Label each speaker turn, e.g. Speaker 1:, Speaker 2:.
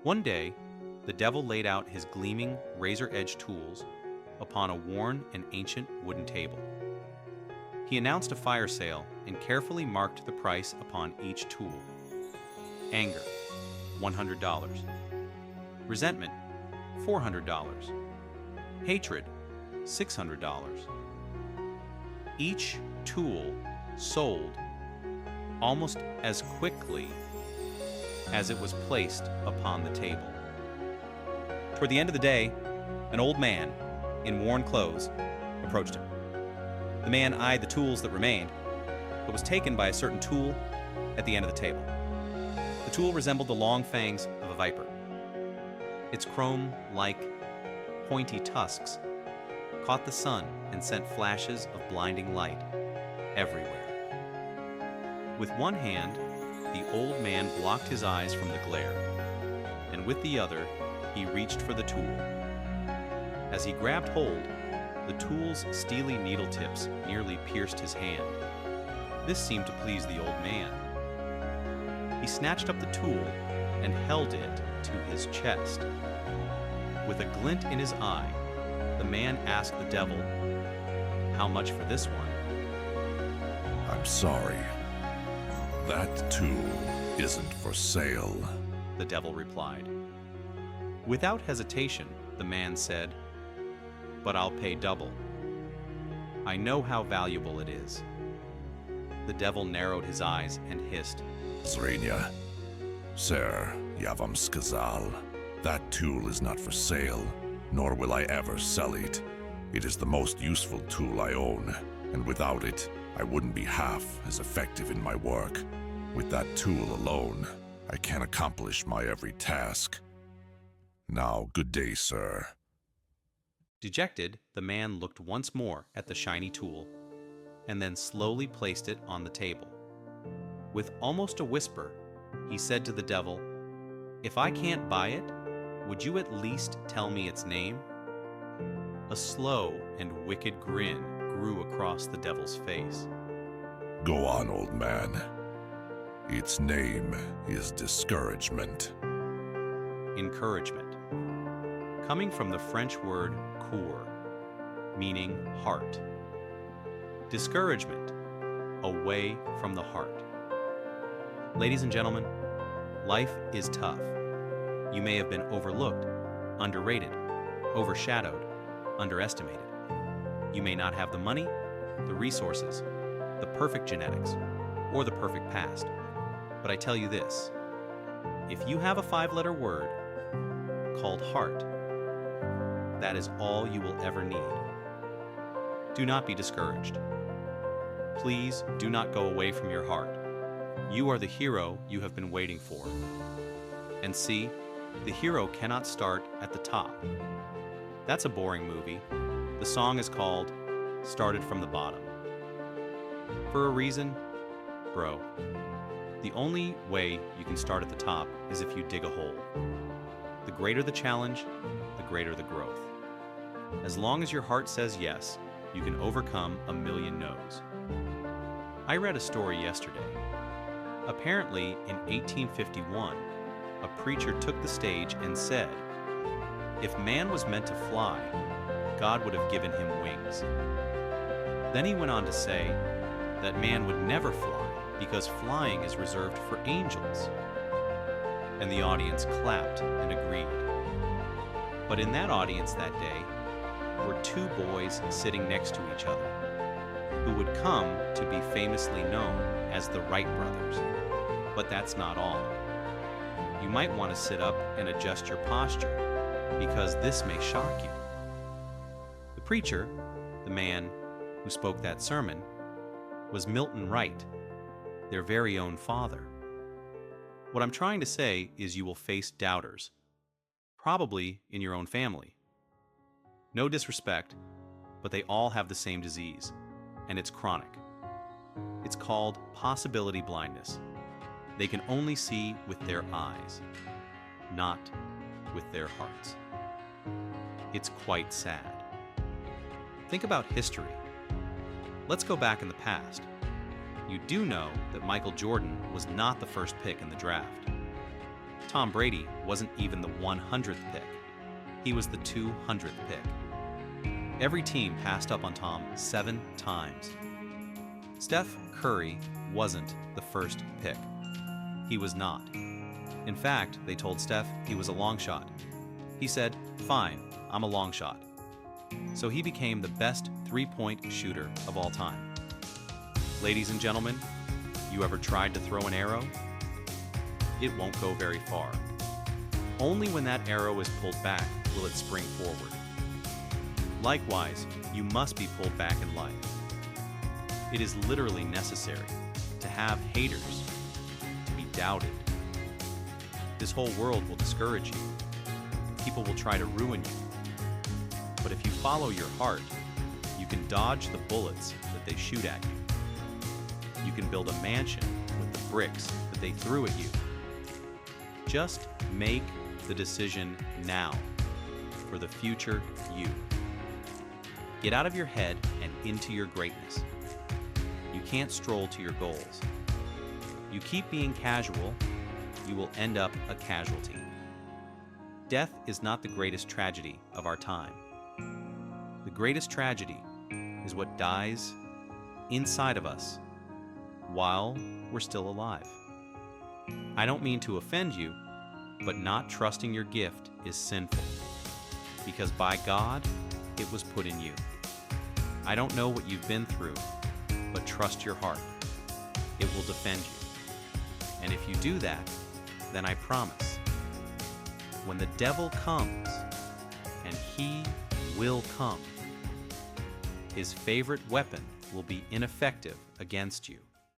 Speaker 1: One day, the devil laid out his gleaming, razor-edged tools upon a worn and ancient wooden table. He announced a fire sale and carefully marked the price upon each tool. Anger, $100. Resentment, $400. Hatred, $600. Each tool sold almost as quickly as it was placed upon the table. Toward the end of the day, an old man in worn clothes approached him. The man eyed the tools that remained, but was taken by a certain tool at the end of the table. The tool resembled the long fangs of a viper. Its chrome-like, pointy tusks caught the sun and sent flashes of blinding light everywhere. With one hand, the old man blocked his eyes from the glare, and with the other, he reached for the tool. As he grabbed hold, the tool's steely needle tips nearly pierced his hand. This seemed to please the old man. He snatched up the tool and held it to his chest. With a glint in his eye, the man asked the devil, "How much for this one?"
Speaker 2: I'm sorry. That tool isn't for sale,
Speaker 1: the devil replied. Without hesitation, the man said, "But I'll pay double. I know how valuable it is." The devil narrowed his eyes and hissed,
Speaker 2: Zrenia. Sir, ja wam skazal. That tool is not for sale, nor will I ever sell it. It is the most useful tool I own, and without it, I wouldn't be half as effective in my work. With that tool alone, I can accomplish my every task. Now, good day, sir.
Speaker 1: Dejected, the man looked once more at the shiny tool, and then slowly placed it on the table. With almost a whisper, he said to the devil, "If I can't buy it, would you at least tell me its name?" A slow and wicked grin grew across the devil's face.
Speaker 2: Go on, old man. Its name is Discouragement.
Speaker 1: Encouragement, coming from the French word coeur, meaning heart. Discouragement, away from the heart. Ladies and gentlemen, life is tough. You may have been overlooked, underrated, overshadowed, underestimated. You may not have the money, the resources, the perfect genetics, or the perfect past. But I tell you this, if you have a 5-letter word called heart, that is all you will ever need. Do not be discouraged. Please do not go away from your heart. You are the hero you have been waiting for. And see, the hero cannot start at the top. That's a boring movie. The song is called Started from the Bottom. For a reason, bro. The only way you can start at the top is if you dig a hole. The greater the challenge, the greater the growth. As long as your heart says yes, you can overcome a million no's. I read a story yesterday. Apparently, in 1851, a preacher took the stage and said, if man was meant to fly, God would have given him wings. Then he went on to say that man would never fly because flying is reserved for angels. And the audience clapped and agreed. But in that audience that day were 2 boys sitting next to each other, who would come to be famously known as the Wright Brothers. But that's not all. You might want to sit up and adjust your posture, because this may shock you. The preacher, the man who spoke that sermon, was Milton Wright, their very own father. What I'm trying to say is you will face doubters, probably in your own family. No disrespect, but they all have the same disease, and it's chronic. It's called possibility blindness. They can only see with their eyes, not with their hearts. It's quite sad. Think about history. Let's go back in the past. You do know that Michael Jordan was not the first pick in the draft. Tom Brady wasn't even the 100th pick. He was the 200th pick. Every team passed up on Tom 7 times. Steph Curry wasn't the first pick. He was not. In fact, they told Steph he was a long shot. He said, "Fine, I'm a long shot." So he became the best three-point shooter of all time. Ladies and gentlemen, you ever tried to throw an arrow? It won't go very far. Only when that arrow is pulled back will it spring forward. Likewise, you must be pulled back in life. It is literally necessary to have haters, to be doubted. This whole world will discourage you. People will try to ruin you. But if you follow your heart, you can dodge the bullets that they shoot at you. You can build a mansion with the bricks that they threw at you. Just make the decision now for the future you. Get out of your head and into your greatness. You can't stroll to your goals. You keep being casual, you will end up a casualty. Death is not the greatest tragedy of our time. The greatest tragedy is what dies inside of us while we're still alive. I don't mean to offend you, but not trusting your gift is sinful, because by God, it was put in you. I don't know what you've been through, but trust your heart. It will defend you. And if you do that, then I promise, when the devil comes, and he will come, his favorite weapon will be ineffective against you.